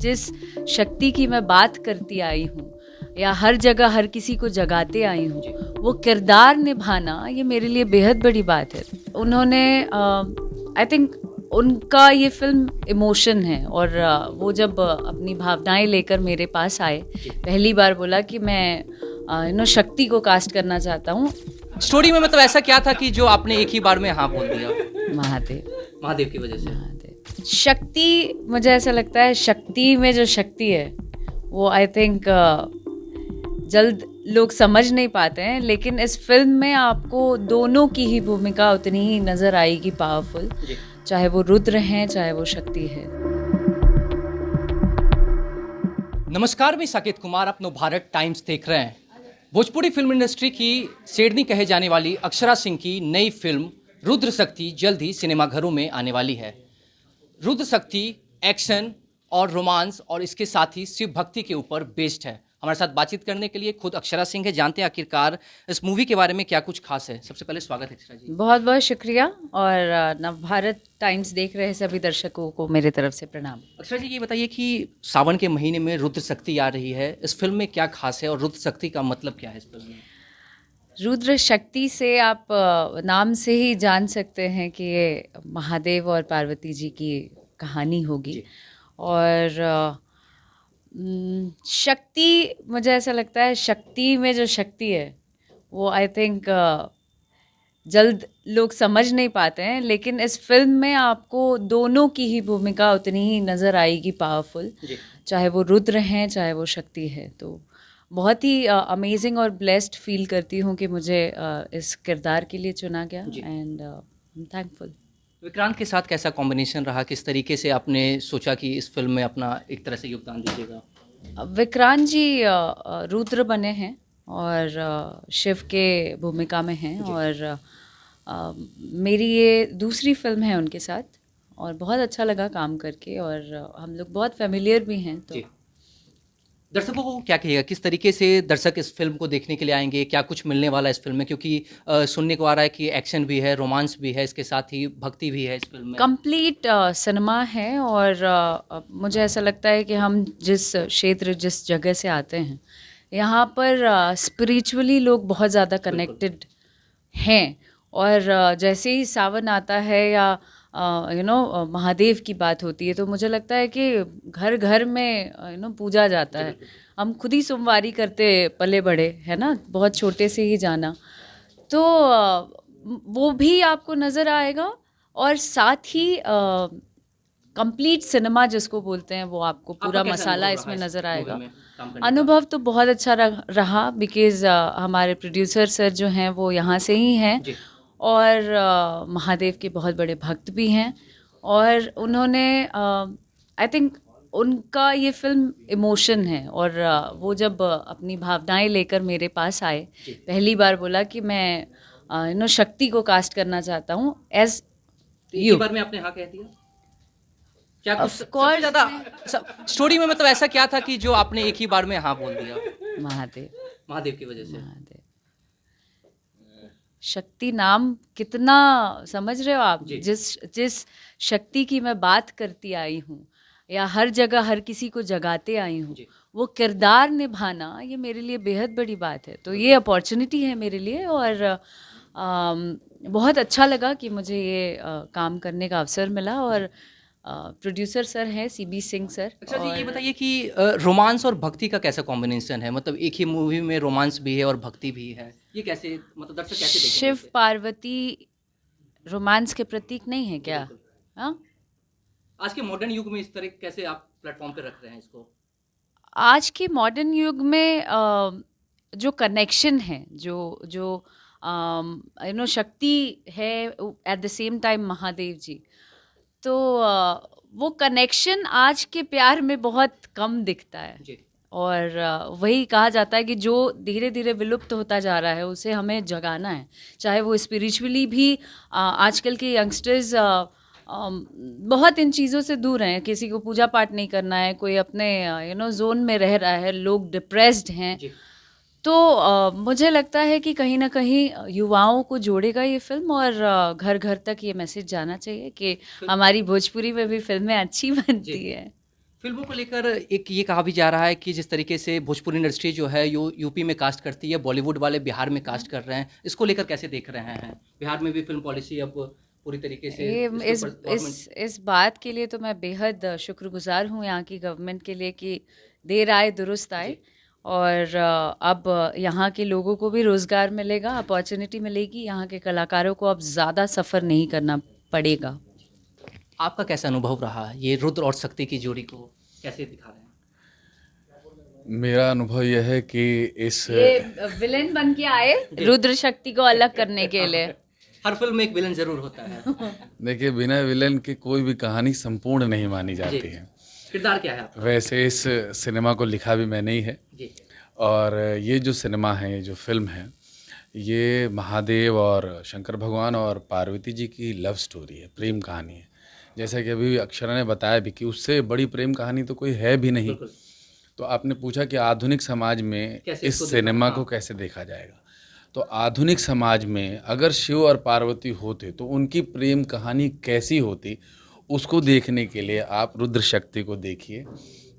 जिस शक्ति की मैं बात करती आई हूँ या हर जगह हर किसी को जगाते आई हूँ, वो किरदार निभाना ये मेरे लिए बेहद बड़ी बात है। उन्होंने आई थिंक उनका ये फिल्म इमोशन है और वो जब अपनी भावनाएं लेकर मेरे पास आए, पहली बार बोला कि मैं शक्ति को कास्ट करना चाहता हूँ। स्टोरी में मतलब ऐसा क्या था कि जो आपने एक ही बार में हाँ बोल दिया? महादेव की वजह से। महादेव शक्ति, मुझे ऐसा लगता है शक्ति में जो शक्ति है वो आई थिंक जल्द लोग समझ नहीं पाते हैं, लेकिन इस फिल्म में आपको दोनों की ही भूमिका उतनी ही नजर आएगी पावरफुल, चाहे वो रुद्र हैं चाहे वो शक्ति है। नमस्कार, मैं साकेत कुमार, आप नवभारत टाइम्स देख रहे हैं। भोजपुरी फिल्म इंडस्ट्री की शेरनी कहे जाने वाली अक्षरा सिंह की नई फिल्म रुद्र शक्ति जल्द ही सिनेमाघरों में आने वाली है। रुद्र शक्ति एक्शन और रोमांस और इसके साथ ही शिव भक्ति के ऊपर बेस्ड है। हमारे साथ बातचीत करने के लिए खुद अक्षरा सिंह है। जानते हैं आखिरकार इस मूवी के बारे में क्या कुछ खास है। सबसे पहले स्वागत है अक्षरा जी। बहुत बहुत शुक्रिया और नवभारत टाइम्स देख रहे सभी दर्शकों को मेरे तरफ से प्रणाम। अक्षरा जी, ये बताइए कि सावन के महीने में रुद्र शक्ति आ रही है, इस फिल्म में क्या खास है और रुद्र शक्ति का मतलब क्या है इस फिल्म में? रुद्र शक्ति से आप नाम से ही जान सकते हैं कि ये महादेव और पार्वती जी की कहानी होगी। और शक्ति, मुझे ऐसा लगता है शक्ति में जो शक्ति है वो आई थिंक जल्द लोग समझ नहीं पाते हैं, लेकिन इस फिल्म में आपको दोनों की ही भूमिका उतनी ही नज़र आएगी पावरफुल, चाहे वो रुद्र हैं चाहे वो शक्ति है। तो बहुत ही अमेजिंग और ब्लेस्ड फील करती हूँ कि मुझे इस किरदार के लिए चुना गया एंड थैंकफुल। विक्रांत के साथ कैसा कॉम्बिनेशन रहा? किस तरीके से आपने सोचा कि इस फिल्म में अपना एक तरह से योगदान दीजिएगा? विक्रांत जी रुद्र बने हैं और शिव के भूमिका में हैं और मेरी ये दूसरी फिल्म है उनके साथ और बहुत अच्छा लगा काम करके और हम लोग बहुत फेमिलियर भी हैं। तो दर्शकों को क्या कहिएगा, किस तरीके से दर्शक इस फिल्म को देखने के लिए आएंगे? क्या कुछ मिलने वाला है इस फिल्म में? क्योंकि सुनने को आ रहा है कि एक्शन भी है, रोमांस भी है, इसके साथ ही भक्ति भी है इस फिल्म में। कंप्लीट सिनेमा है और मुझे ऐसा लगता है कि हम जिस क्षेत्र जिस जगह से आते हैं यहाँ पर स्पिरिचुअली लोग बहुत ज़्यादा कनेक्टेड हैं और जैसे ही सावन आता है या महादेव की बात होती है तो मुझे लगता है कि घर घर में पूजा जाता है। हम खुद ही सोमवारी करते पले बड़े है ना, बहुत छोटे से ही जाना, तो वो भी आपको नज़र आएगा और साथ ही कंप्लीट सिनेमा जिसको बोलते हैं वो आपको पूरा मसाला इसमें नज़र आएगा। अनुभव तो बहुत अच्छा रहा बिकॉज़ हमारे प्रोड्यूसर सर जो हैं वो यहाँ से ही हैं और महादेव के बहुत बड़े भक्त भी हैं और उन्होंने आई थिंक उनका ये फिल्म इमोशन है और वो जब अपनी भावनाएं लेकर मेरे पास आए, पहली बार बोला कि मैं शक्ति को कास्ट करना चाहता हूँ एज यू। बार में आपने हाँ कह दिया? क्या कुछ सबसे ज़्यादा स्टोरी में मतलब ऐसा क्या था कि जो आपने एक ही बार में हाँ बोल दिया? महादेव की वजह से। शक्ति नाम कितना समझ रहे हो आप? जिस शक्ति की मैं बात करती आई हूँ या हर जगह हर किसी को जगाते आई हूँ, वो किरदार निभाना ये मेरे लिए बेहद बड़ी बात है। तो ये अपॉर्चुनिटी है मेरे लिए और बहुत अच्छा लगा कि मुझे ये काम करने का अवसर मिला और प्रोड्यूसर सर हैं CB सिंह सर। अच्छा जी, ये बताइए कि रोमांस और भक्ति का कैसा कॉम्बिनेशन है? मतलब एक ही मूवी में रोमांस भी है और भक्ति भी है, ये कैसे, मतलब दर्शक कैसे देखेंगे? शिव पार्वती रोमांस के प्रतीक नहीं है क्या? हाँ, आज के मॉडर्न युग में इस तरह कैसे आप प्लेटफॉर्म पे रख रहे हैं इसको? आज के मॉडर्न युग में जो कनेक्शन है, जो शक्ति है at the same time Mahadev ji, तो वो कनेक्शन आज के प्यार में बहुत कम दिखता है और वही कहा जाता है कि जो धीरे धीरे विलुप्त होता जा रहा है उसे हमें जगाना है, चाहे वो स्पिरिचुअली भी। आजकल के यंगस्टर्स बहुत इन चीज़ों से दूर हैं, किसी को पूजा पाठ नहीं करना है, कोई अपने जोन में रह रहा है, लोग डिप्रेस्ड हैं। तो मुझे लगता है कि कहीं ना कहीं युवाओं को जोड़ेगा ये फिल्म और घर घर तक ये मैसेज जाना चाहिए कि हमारी भोजपुरी में भी फिल्में अच्छी बनती है। फिल्मों को लेकर एक ये कहा भी जा रहा है कि जिस तरीके से भोजपुरी इंडस्ट्री जो है यूपी में कास्ट करती है, बॉलीवुड वाले बिहार में कास्ट कर रहे हैं, इसको लेकर कैसे देख रहे हैं? बिहार में भी फिल्म पॉलिसी अब पूरी तरीके से ये इसके इस ऊपर इस बात के लिए तो मैं बेहद शुक्रगुजार हूँ यहाँ की गवर्नमेंट के लिए कि देर आए दुरुस्त आए। और अब यहाँ के लोगों को भी रोज़गार मिलेगा, अपॉर्चुनिटी मिलेगी, यहाँ के कलाकारों को अब ज़्यादा सफ़र नहीं करना पड़ेगा। आपका कैसा अनुभव रहा ये रुद्र और शक्ति की जोड़ी को कैसे दिखा रहे हैं? मेरा अनुभव यह है कि इस ये विलेन बन के आए रुद्र शक्ति को अलग करने के लिए। हर फिल्म में एक विलन जरूर होता है। देखिए, बिना विलन के कोई भी कहानी संपूर्ण नहीं मानी जाती है। किरदार क्या है आपका? वैसे इस सिनेमा को लिखा भी मैंने ही है। जी। और ये जो सिनेमा है, ये जो फिल्म है, ये महादेव और शंकर भगवान और पार्वती जी की लव स्टोरी है, प्रेम कहानी है। जैसा कि अभी अक्षरा ने बताया भी कि उससे बड़ी प्रेम कहानी तो कोई है भी नहीं। बिल्कुल। तो आपने पूछा कि आधुनिक समाज में कैसे इस इसको सिनेमा देखा? को कैसे देखा जाएगा। तो आधुनिक समाज में अगर शिव और पार्वती होते तो उनकी प्रेम कहानी कैसी होती, उसको देखने के लिए आप रुद्र शक्ति को देखिए।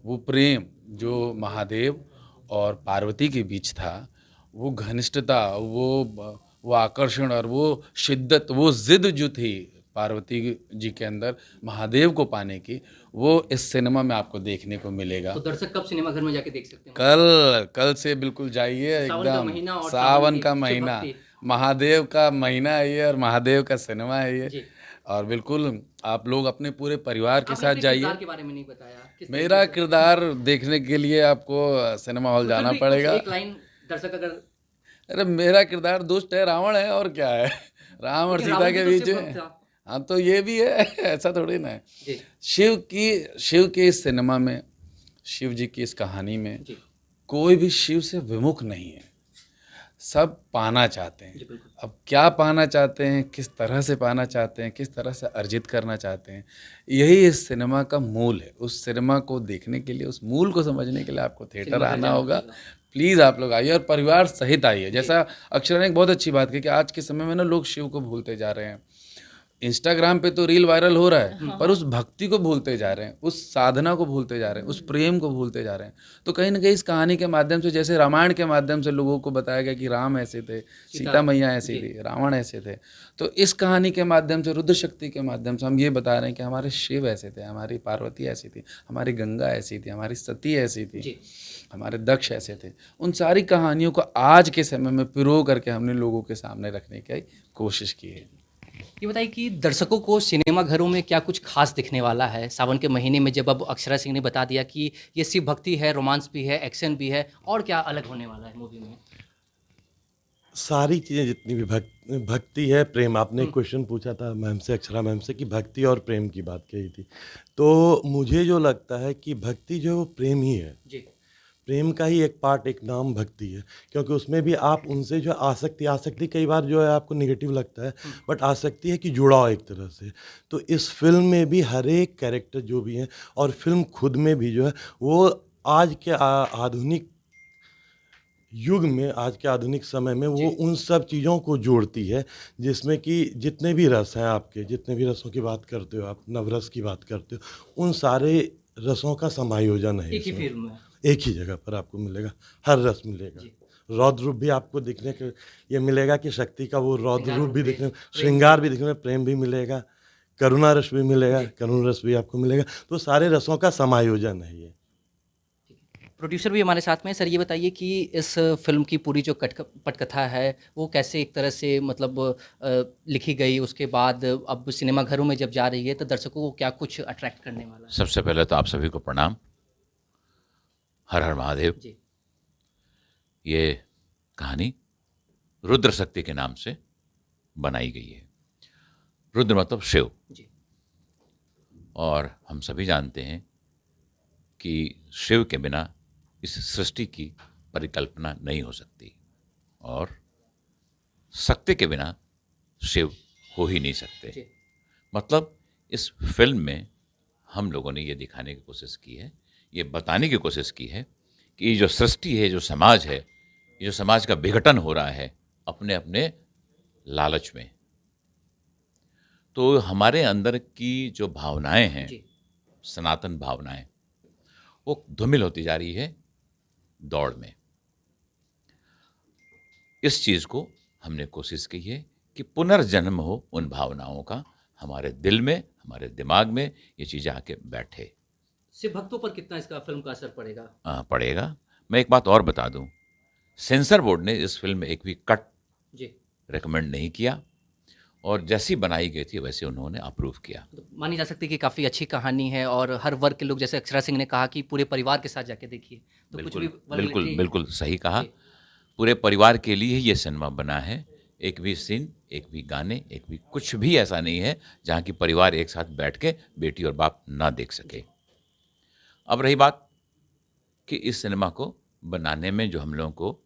वो प्रेम जो महादेव और पार्वती के बीच था, वो घनिष्ठता, वो आकर्षण और वो शिद्दत, वो ज़िद जो थी पार्वती जी के अंदर महादेव को पाने की, वो इस सिनेमा में आपको देखने को मिलेगा। तो दर्शक कब सिनेमा घर में जाके देख सकते हैं? कल से बिल्कुल जाइए। सावन का एकदम महीना और सावन की का शिव महीना, भक्ति। महादेव का महीना है ये और महादेव का सिनेमा है ये। जी। और बिल्कुल आप लोग अपने पूरे परिवार के आपने साथ अपने जाइए। किरदार के बारे में नहीं बताया। किस मेरा तरीके से? किरदार देखने के लिए आपको सिनेमा हॉल तो जाना फिर भी पड़ेगा। एक लाइन दर्शक अगर अरे मेरा किरदार दुष्ट है, रावण है, और क्या है। राम और लेकिन सीता रावण के भी तो बीच शिव है। भक्त था। हाँ, तो ये भी है। ऐसा थोड़ी ना है। जी। शिव के इस सिनेमा में, शिव जी की इस कहानी में जी। कोई भी शिव से विमुख नहीं है। सब पाना चाहते जी, हैं। बिल्कुल। अब क्या पाना चाहते हैं, किस तरह से पाना चाहते हैं, किस तरह से अर्जित करना चाहते हैं, यही इस सिनेमा का मूल है। उस सिनेमा को देखने के लिए, उस मूल को समझने के लिए आपको थिएटर सिनेमा घर आना जाना होगा। पड़ेगा। प्लीज़ आप लोग आइए और परिवार सहित आइए। जैसा अक्षरा ने एक बहुत अच्छी बात की कि आज के समय में ना लोग शिव को भूलते जा रहे हैं। इंस्टाग्राम पे तो रील वायरल हो रहा है, पर उस भक्ति को भूलते जा रहे हैं, उस साधना को भूलते जा रहे हैं, उस प्रेम को भूलते जा रहे हैं। तो कहीं ना कहीं इस कहानी के माध्यम से, जैसे रामायण के माध्यम से लोगों को बताया गया कि राम ऐसे थे, सीता मैया ऐसी थी, रावण ऐसे थे, तो इस कहानी के माध्यम से, रुद्र शक्ति के माध्यम से हम ये बता रहे हैं कि हमारे शिव ऐसे थे, हमारी पार्वती ऐसी थी, हमारी गंगा ऐसी थी, हमारी सती ऐसी थी, हमारे दक्ष ऐसे थे। उन सारी कहानियों को आज के समय में पिरो करके हमने लोगों के सामने रखने की कोशिश की है। ये बताइए कि दर्शकों को सिनेमा घरों में क्या कुछ खास दिखने वाला है सावन के महीने में, जब अब अक्षरा सिंह ने बता दिया कि ये शिव भक्ति है, रोमांस भी है, एक्शन भी है, और क्या अलग होने वाला है मूवी में? सारी चीज़ें जितनी भी भक्ति है, प्रेम। आपने एक क्वेश्चन पूछा था मैम से, अक्षरा मैम से, कि भक्ति और प्रेम की बात कही थी। तो मुझे जो लगता है कि भक्ति जो है वो प्रेम ही है। जी। प्रेम का ही एक पार्ट, एक नाम भक्ति है, क्योंकि उसमें भी आप उनसे जो आसक्ति कई बार जो है आपको नेगेटिव लगता है, बट आसक्ति है कि जुड़ाव एक तरह से। तो इस फिल्म में भी हर एक कैरेक्टर जो भी है, और फिल्म खुद में भी जो है, वो आज के आधुनिक युग में, आज के आधुनिक समय में वो उन सब चीज़ों को जोड़ती है, जिसमें कि जितने भी रस हैं आपके, जितने भी रसों की बात करते हो आप, नवरस की बात करते हो, उन सारे रसों का समायोजन है एक ही इसमें। फिल्म में। एक ही जगह पर आपको मिलेगा, हर रस मिलेगा। रौद्र रूप भी आपको दिखने के ये मिलेगा कि शक्ति का वो रौद्र रूप भी दिखने, श्रृंगार भी दिखने में, प्रेम भी मिलेगा, करुणा रस भी मिलेगा, करुण रस भी आपको मिलेगा। तो सारे रसों का समायोजन है ये। प्रोड्यूसर भी हमारे साथ में हैं। सर, ये बताइए कि इस फिल्म की पूरी जो पटकथा है वो कैसे एक तरह से मतलब लिखी गई, उसके बाद अब सिनेमा घरों में जब जा रही है तो दर्शकों को क्या कुछ अट्रैक्ट करने वाला है? सबसे पहले तो आप सभी को प्रणाम। हर हर महादेव। जी। ये कहानी रुद्र शक्ति के नाम से बनाई गई है। रुद्र मतलब शिव। जी। और हम सभी जानते हैं कि शिव के बिना इस सृष्टि की परिकल्पना नहीं हो सकती, और शक्ति के बिना शिव हो ही नहीं सकते। जी। मतलब इस फिल्म में हम लोगों ने ये दिखाने की कोशिश की है, ये बताने की कोशिश की है कि ये जो सृष्टि है, जो समाज है, ये जो समाज का विघटन हो रहा है अपने अपने लालच में, तो हमारे अंदर की जो भावनाएं हैं, जी। सनातन भावनाएं, वो धूमिल होती जा रही है दौड़ में। इस चीज़ को हमने कोशिश की है कि पुनर्जन्म हो उन भावनाओं का हमारे दिल में, हमारे दिमाग में, ये चीज़ें आके बैठे। सिर्फ भक्तों पर कितना इसका फिल्म का असर पड़ेगा? पड़ेगा। मैं एक बात और बता दूं, सेंसर बोर्ड ने इस फिल्म में एक भी कट जी। रेकमेंड नहीं किया और जैसी बनाई गई थी वैसे उन्होंने अप्रूव किया। तो मानी जा सकती है कि काफ़ी अच्छी कहानी है और हर वर्ग के लोग, जैसे अक्षरा सिंह ने कहा कि पूरे परिवार के साथ जाके देखिए, तो कुछ बिल्कुल भी वर्ग बिल्कुल नहीं। बिल्कुल सही कहा। जी। पूरे परिवार के लिए ही ये सिनेमा बना है। एक भी सीन, एक भी गाने, एक भी कुछ भी ऐसा नहीं है जहाँ की परिवार एक साथ बैठ के बेटी और बाप ना देख सके। अब रही बात कि इस सिनेमा को बनाने में जो हम लोगों को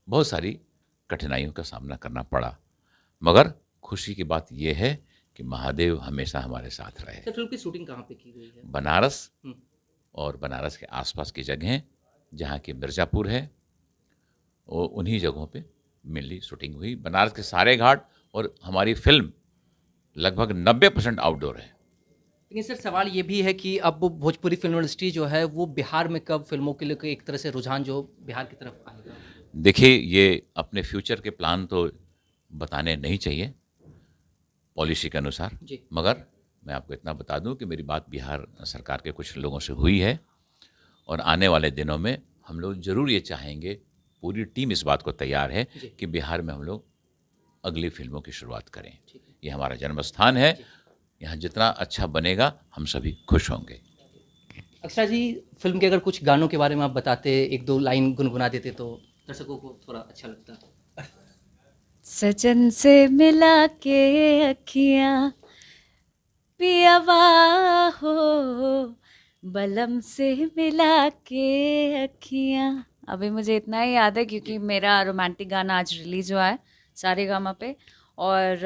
बहुत सारी कठिनाइयों का सामना करना पड़ा, मगर खुशी की बात यह है कि महादेव हमेशा हमारे साथ रहे। सर, फिल्म की शूटिंग कहाँ पे की गई है? बनारस हम्म। और बनारस के आसपास की जगहें, जहाँ की मिर्ज़ापुर है, वो उन्हीं जगहों पे मेनली शूटिंग हुई। बनारस के सारे घाट, और हमारी फिल्म लगभग 90% आउटडोर है। लेकिन सर, सवाल ये भी है कि अब भोजपुरी फिल्म इंडस्ट्री जो है वो बिहार में कब फिल्मों के लिए एक तरह से रुझान जो बिहार की तरफ आएगा? देखिए, ये अपने फ्यूचर के प्लान तो बताने नहीं चाहिए पॉलिसी के अनुसार, जी। मगर मैं आपको इतना बता दूं कि मेरी बात बिहार सरकार के कुछ लोगों से हुई है और आने वाले दिनों में हम लोग ज़रूर ये चाहेंगे, पूरी टीम इस बात को तैयार है जी। कि बिहार में हम लोग अगली फिल्मों की शुरुआत करें। ठीक है। ये हमारा जन्म स्थान है, जी। यहाँ जितना अच्छा बनेगा हम सभी खुश होंगे। अक्षरा जी, फिल्म के अगर कुछ गानों के बारे में आप बताते, एक दो लाइन गुनगुना देते तो दर्शकों को थोड़ा अच्छा लगता। सजन से मिला के अखियां पियावा हो, बलम से मिला के अखियां। अभी मुझे इतना ही याद है क्योंकि मेरा रोमांटिक गाना आज रिलीज़ हुआ है सारेगामा पे, और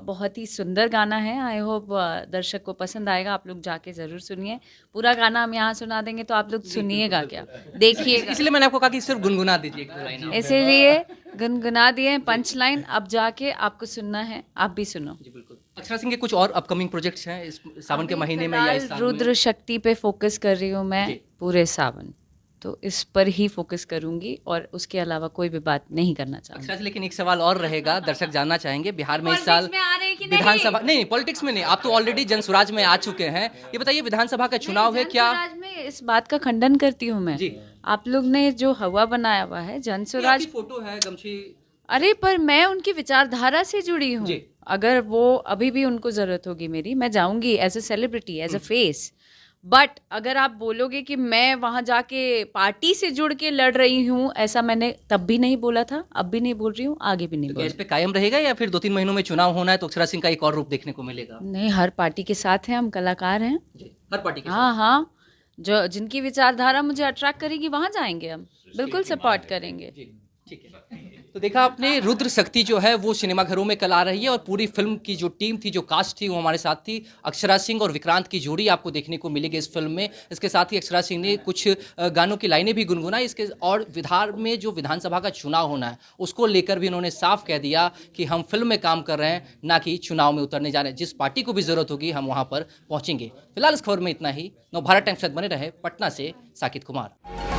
बहुत ही सुंदर गाना है। आई होप दर्शक को पसंद आएगा। आप लोग जाके ज़रूर सुनिए। पूरा गाना हम यहाँ सुना देंगे तो आप लोग सुनिएगा क्या, देखिएगा। इसलिए मैंने आपको कहा कि सिर्फ गुनगुना दीजिए एक दो लाइन आप। इसीलिए गुनगुना दिए पंच लाइन, अब जाके आपको सुनना है, आप भी सुनो। जी बिल्कुल। अक्षरा सिंह के कुछ और अपकमिंग प्रोजेक्ट्स हैं इस सावन के अभी महीने में या इस फिलहाल साल में? रुद्र शक्ति पे फोकस कर रही हूँ मैं जी। पूरे सावन, तो इस पर ही फोकस करूंगी और उसके अलावा कोई भी बात नहीं करना चाहूंगी। अक्षरा जी, लेकिन एक सवाल और रहेगा, दर्शक जानना चाहेंगे, बिहार में इस साल विधानसभा नहीं, पॉलिटिक्स में नहीं, आप तो ऑलरेडी जनसुराज में आ चुके हैं। ये बताइए, विधानसभा का चुनाव है क्या? जनसुराज में इस बात का खंडन करती हूँ मैं। जी। आप लोग ने जो हवा बनाया हुआ है जनसुराज, आपकी फोटो है गमछी। अरे पर मैं उनकी विचारधारा से जुड़ी हूँ। जी। अगर वो अभी भी उनको जरूरत होगी मेरी, मैं जाऊंगी as a celebrity, as a face. But अगर आप बोलोगे कि मैं वहां जाके पार्टी से जुड़ के लड़ रही हूँ, ऐसा मैंने तब भी नहीं बोला था, अब भी नहीं बोल रही हूँ, आगे भी नहीं तो बोल क्या इस पे कायम रहेगा या फिर 2-3 महीनों में चुनाव होना है तो अक्षरा सिंह का एक और रूप देखने को मिलेगा? नहीं, हर पार्टी के साथ हैं हम, कलाकार हैं। जी, हर पार्टी के हाँ हाँ, जो जिनकी विचारधारा मुझे अट्रैक्ट करेगी वहां जाएंगे हम, बिल्कुल सपोर्ट करेंगे। जी, ठीक है। तो देखा आपने, रुद्र शक्ति जो है वो सिनेमाघरों में कल आ रही है और पूरी फिल्म की जो टीम थी, जो कास्ट थी, वो हमारे साथ थी। अक्षरा सिंह और विक्रांत की जोड़ी आपको देखने को मिलेगी इस फिल्म में। इसके साथ ही अक्षरा सिंह ने कुछ गानों की लाइनें भी गुनगुनाई। इसके और बिहार में जो विधानसभा का चुनाव होना है उसको लेकर भी उन्होंने साफ कह दिया कि हम फिल्म में काम कर रहे हैं, ना कि चुनाव में उतरने जा रहे हैं। जिस पार्टी को भी जरूरत होगी हम वहाँ पर पहुँचेंगे। फिलहाल इस खबर में इतना ही। नवभारत टाइम्स के साथ बने रहे। पटना से साकित कुमार।